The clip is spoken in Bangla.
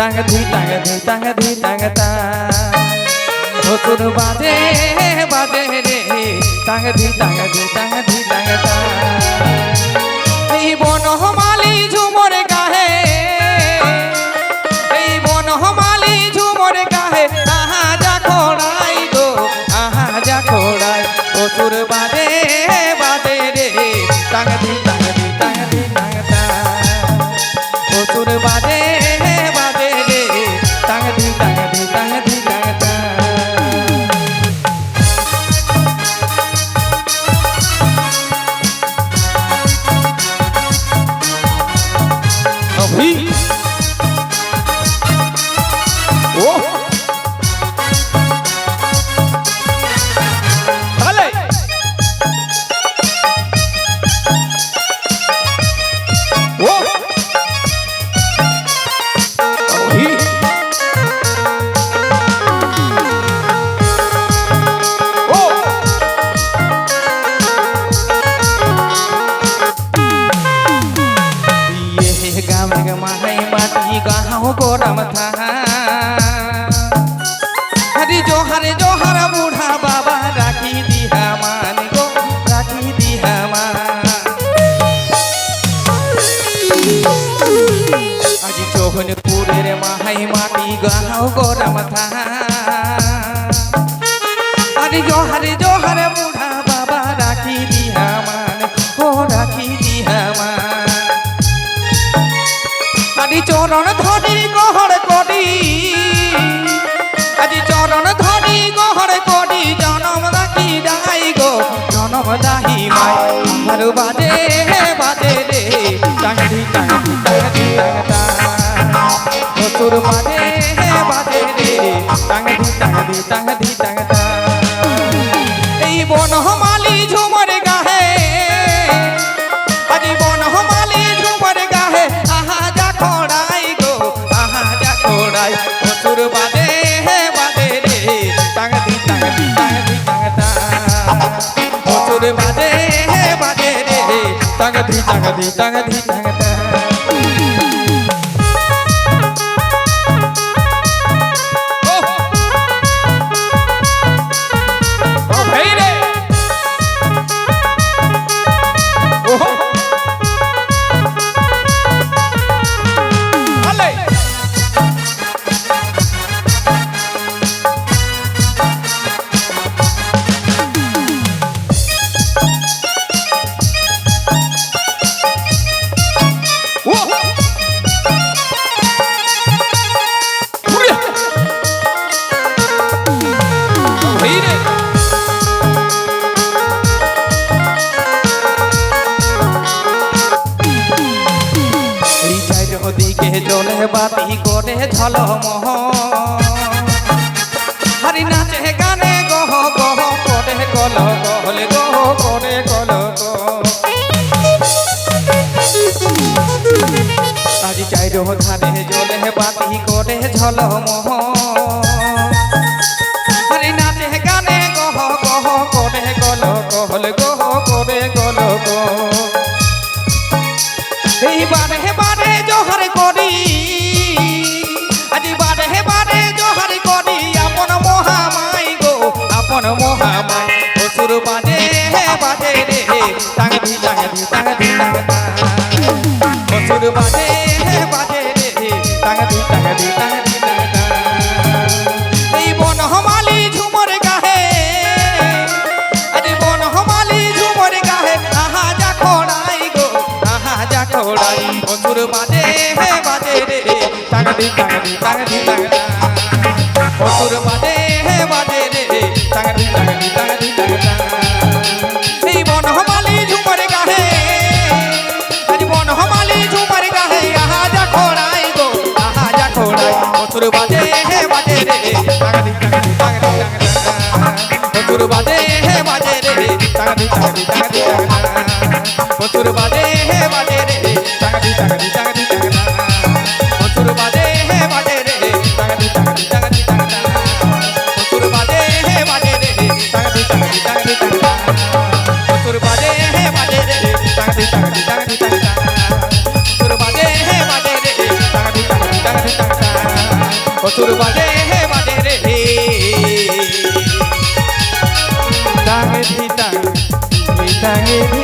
টাং ধি টাং ধি টাং ধি টাং তা নতুন বাজে বাজে রে টাং ধি টাং ধি টাং ধি টাং তা এই বনমালী ঝুমর গাহে এই বনমালী ঝুমর গাহে আহা যা খোড়াই গো আহা যা খোড়াই নতুন বাজে বাজে রে টাং ধি টাং ধি টাং ধি টাং তা নতুন বাজে বাজে রে টাং ধি টাং ধি টাং ধি টাং তা अभी ओ चले ओ अभी ओ ये गाम के माहे माटी गाँव गोरम था हरी जोहर बूढ़ा बाबा राखी दिहा मान गो राखी दिहा मान आज चोहनपुर माहे माटी गाँव गोरम था हरी जोहर बूढ़ा बाबा राखी दिहा मान हो राखी दिहा मान আজি চরণ ধরি গহর করি আজি চরণ ধরি গহর করি জনম রাখি দাই গো জনম দাহি মাই আর বাজে বাজে রে টাঙ্গি টাঙ্গি টাঙ্গি টাঙ্গা তোর বাজে বাজে রে টাঙ্গি টাঙ্গি টাঙ্গি টাঙ্গা এই বনমালী ঝুমর গাহে আজি বনমালী ঝুমর গাহে আহা যা খোড়াই গো আহা যা খোড়াই তোর বাজে বাজে রে টাঙ্গি টাঙ্গি টাঙ্গি টাঙ্গা তোর বাজে বাজে রে টাঙ্গি টাঙ্গি টাঙ্গি টাঙ্গা দিকে চলে বাতি করে ঝলমহ হরি নাচে গানে গহ গহ করে গল গহলে গহ করে গল আজি চাইর ধারে জলে বাতি করে ঝলমহ হরি নাচে গানে গহ গহ করে গল গহলে গহ করে গল এই বারে বারে জোহর করি আজি বারে বারে জোহর করি আপন মহামাই গো আপন মহামাই অসুর বাজে বাজে রে টাঙ্গি টাঙ্গি টাঙ্গি টাঙ্গা অসুর বাজে বাজে রে টাঙ্গি টাঙ্গি টাঙ্গি টাঙ্গা এই বনমালী ঝুমর গাহে আজি বনমালী ঝুমর গাহে আহা যা খোড়াই গো আহা যা খোড়াই অসুর বাজে বাজে রে টাঙ্গি টাঙ্গি টাঙ্গি টাঙ্গা অসুর বাজে বাজে রে টাঙ্গি টাঙ্গি টাঙ্গি টাঙ্গা এই বনমালী ঝুমর গাহে আজ বনমালী ঝুমর গাহে আহা যা খোড়াই গো আহা যা খোড়াই অসুর বাজে বাজে রে টাঙ্গি টাঙ্গি টাঙ্গি টাঙ্গা অসুর বাজে বাজে রে টাঙ্গি টাঙ্গি টাঙ্গি টাঙ্গা অসুর বাজে বাজে রে টাঙ্গি টাঙ্গি টাঙ্গি টাঙ্গা অসুর বাজে বাজে রে টাঙ্গি টাঙ্গি টাঙ্গি টাঙ্গা অসুর বাজে বাজে রে টাঙ্গি টাঙ্গি টাঙ্গি টাঙ্গা অসুর বাজে বাজে রে টাঙ্গি টাঙ্গি টাঙ্গি টাঙ্গা অসুর বাজে বাজে রে টাঙ্গি টাঙ্গি টাঙ্গি টাঙ্গা অসুর বাজে বাজে রে টাঙে ধিতাঙে ধিতাঙে